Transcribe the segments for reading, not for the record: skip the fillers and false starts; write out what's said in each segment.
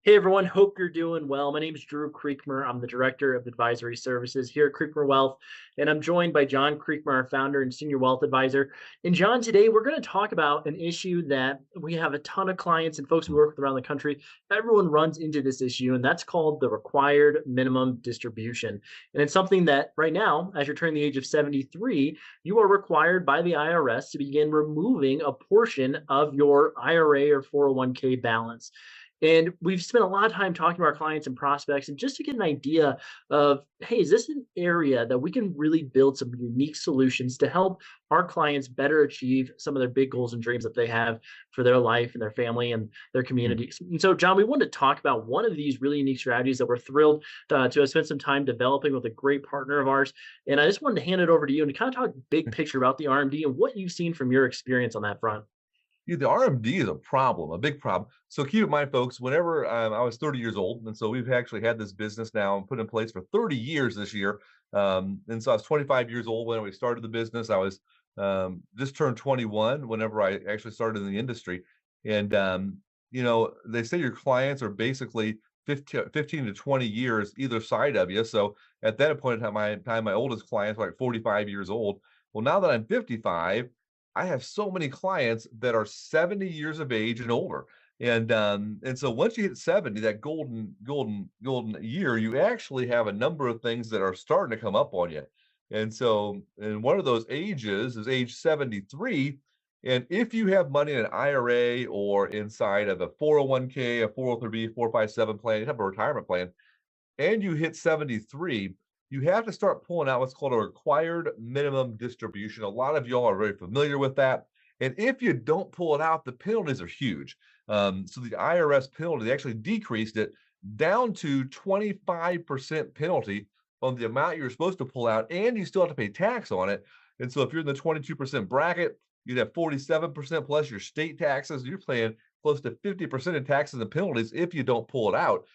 Hey everyone, hope you're doing well. My name is Drew Creekmer. I'm the Director of Advisory Services here at Creekmer Wealth, and I'm joined by John Creekmer, our founder and Senior Wealth Advisor. And John, today we're going to talk about an issue that we have a ton of clients and folks we work with around the country. Everyone runs into this issue, and that's called the required minimum distribution. And it's something that right now, as you're turning the age of 73, you are required by the IRS to begin removing a portion of your IRA or 401k balance. And we've spent a lot of time talking to our clients and prospects and just to get an idea of, hey, is this an area that we can really build some unique solutions to help our clients better achieve some of their big goals and dreams that they have for their life and their family and their Mm. communities. And so, John, we wanted to talk about one of these really unique strategies that we're thrilled to have spent some time developing with a great partner of ours. And I just wanted to hand it over to you and kind of talk big picture about the RMD and what you've seen from your experience on that front. Yeah, the RMD is a problem, a big problem. So keep in mind, folks, whenever I was 30 years old, and so we've actually had this business now and put in place for 30 years this year. And so I was 25 years old when we started the business. I was just turned 21 whenever I actually started in the industry. And, they say your clients are basically 15 to 20 years either side of you. So at that point in time, my oldest clients were like 45 years old. Well, now that I'm 55, I have so many clients that are 70 years of age and older. And so once you hit 70, that golden year, you actually have a number of things that are starting to come up on you. And one of those ages is age 73. And if you have money in an IRA or inside of a 401k, a 403b, 457 plan, you have a retirement plan, and you hit 73, you have to start pulling out what's called a required minimum distribution. A lot of y'all are very familiar with that. And if you don't pull it out, the penalties are huge. So the IRS penalty, they actually decreased it down to 25% penalty on the amount you're supposed to pull out, and you still have to pay tax on it. And so if you're in the 22% bracket, you'd have 47% plus your state taxes. You're paying close to 50% in taxes and penalties if you don't pull it out.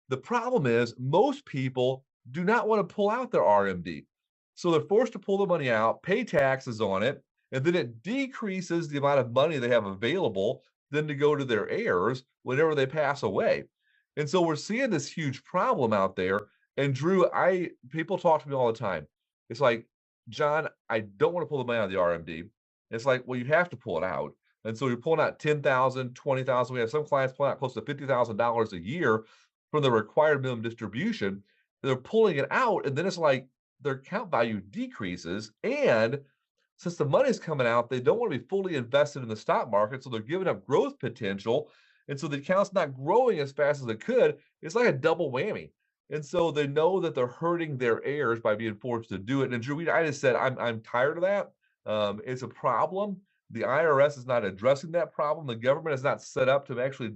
The problem is most people do not want to pull out their RMD. So they're forced to pull the money out, pay taxes on it, and then it decreases the amount of money they have available then to go to their heirs whenever they pass away. And so we're seeing this huge problem out there. And Drew, I people talk to me all the time. It's like, John, I don't want to pull the money out of the RMD. It's like, well, you have to pull it out. And so you're pulling out 10,000, 20,000. We have some clients pulling out close to $50,000 a year from the required minimum distribution. They're pulling it out, and then it's like their account value decreases. And since the money's coming out, they don't want to be fully invested in the stock market, so they're giving up growth potential. And so the account's not growing as fast as it could. It's like a double whammy. And so they know that they're hurting their heirs by being forced to do it. And Drew, I just said I'm tired of that. It's a problem. The IRS is not addressing that problem. The government is not set up to actually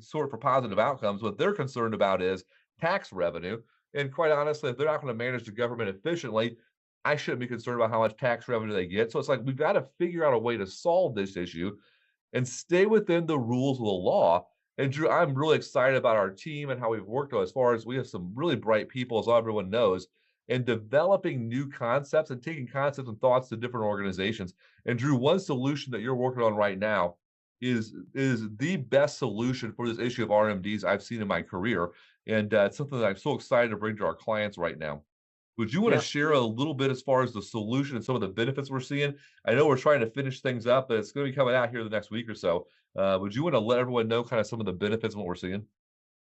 sort for positive outcomes. What they're concerned about is tax revenue. And quite honestly, if they're not going to manage the government efficiently, I shouldn't be concerned about how much tax revenue they get. So it's like we've got to figure out a way to solve this issue and stay within the rules of the law. And Drew, I'm really excited about our team and how we've worked on as far as we have some really bright people, as everyone knows, and developing new concepts and taking concepts and thoughts to different organizations. And Drew, one solution that you're working on right now is the best solution for this issue of RMDs I've seen in my career. And it's something that I'm so excited to bring to our clients right now. Would you want to Yeah. share a little bit as far as the solution and some of the benefits we're seeing? I know we're trying to finish things up, but it's going to be coming out here the next week or so. Would you want to let everyone know kind of some of the benefits and what we're seeing?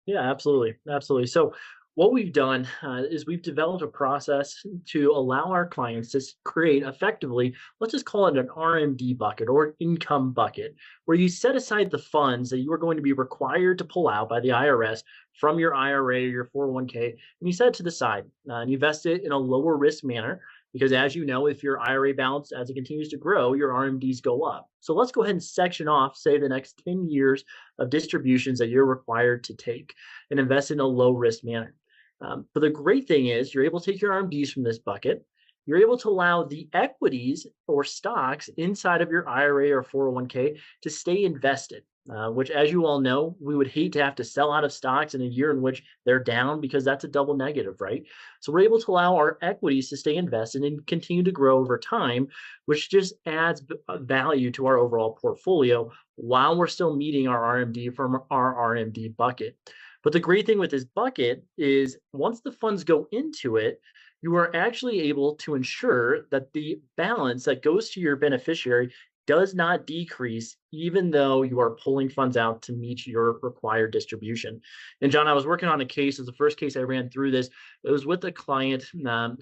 Yeah, absolutely. Absolutely. So, what we've done is we've developed a process to allow our clients to create effectively, let's just call it an RMD bucket or income bucket, where you set aside the funds that you are going to be required to pull out by the IRS from your IRA or your 401k, and you set it to the side and you invest it in a lower risk manner. Because as you know, if your IRA balance, as it continues to grow, your RMDs go up. So let's go ahead and section off, say, the next 10 years of distributions that you're required to take and invest in a low risk manner. But the great thing is you're able to take your RMDs from this bucket. You're able to allow the equities or stocks inside of your IRA or 401k to stay invested. which, as you all know, we would hate to have to sell out of stocks in a year in which they're down because that's a double negative, right? So we're able to allow our equities to stay invested and continue to grow over time, which just adds value to our overall portfolio while we're still meeting our RMD from our RMD bucket. But the great thing with this bucket is once the funds go into it, you are actually able to ensure that the balance that goes to your beneficiary does not decrease, even though you are pulling funds out to meet your required distribution. And John, I was working on a case. It was the first case I ran through this. It was with a client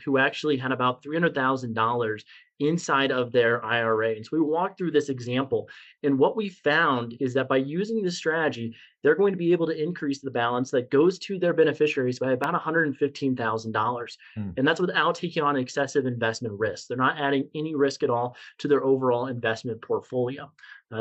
who actually had about $300,000 inside of their IRA. And so we walked through this example. And what we found is that by using this strategy, they're going to be able to increase the balance that goes to their beneficiaries by about $115,000. Hmm. And that's without taking on excessive investment risk. They're not adding any risk at all to their overall investment portfolio.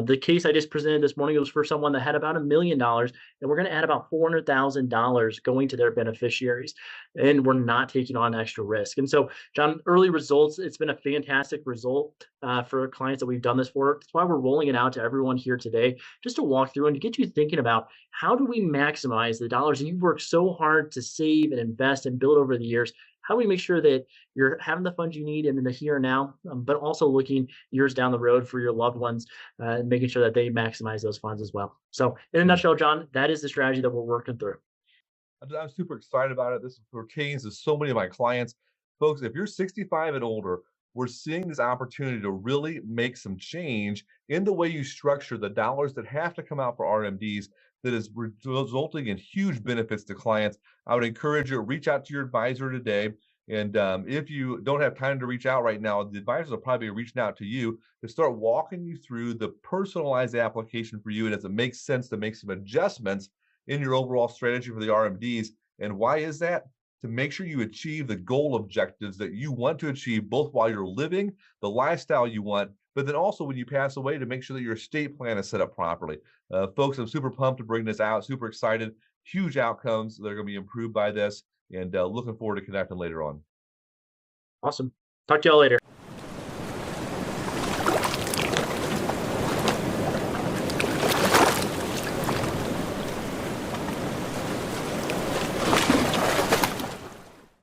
The case I just presented this morning was for someone that had about $1 million, and we're going to add about $400,000 going to their beneficiaries, and we're not taking on extra risk. And so, John, early results, it's been a fantastic result for clients that we've done this for. That's why we're rolling it out to everyone here today, just to walk through and to get you thinking about how do we maximize the dollars that you've worked so hard to save and invest and build over the years. How do we make sure that you're having the funds you need in the here and now, but also looking years down the road for your loved ones and making sure that they maximize those funds as well. So in a nutshell, John, that is the strategy that we're working through. I'm super excited about it. This pertains to so many of my clients. Folks, if you're 65 and older, we're seeing this opportunity to really make some change in the way you structure the dollars that have to come out for RMDs that is resulting in huge benefits to clients. I would encourage you to reach out to your advisor today. And if you don't have time to reach out right now, the advisors will probably be reaching out to you to start walking you through the personalized application for you. And as it makes sense to make some adjustments in your overall strategy for the RMDs. And why is that? To make sure you achieve the goal objectives that you want to achieve, both while you're living the lifestyle you want, but then also when you pass away to make sure that your estate plan is set up properly. Folks, I'm super pumped to bring this out, super excited, huge outcomes that are going to be improved by this, and looking forward to connecting later on. Awesome. Talk to y'all later.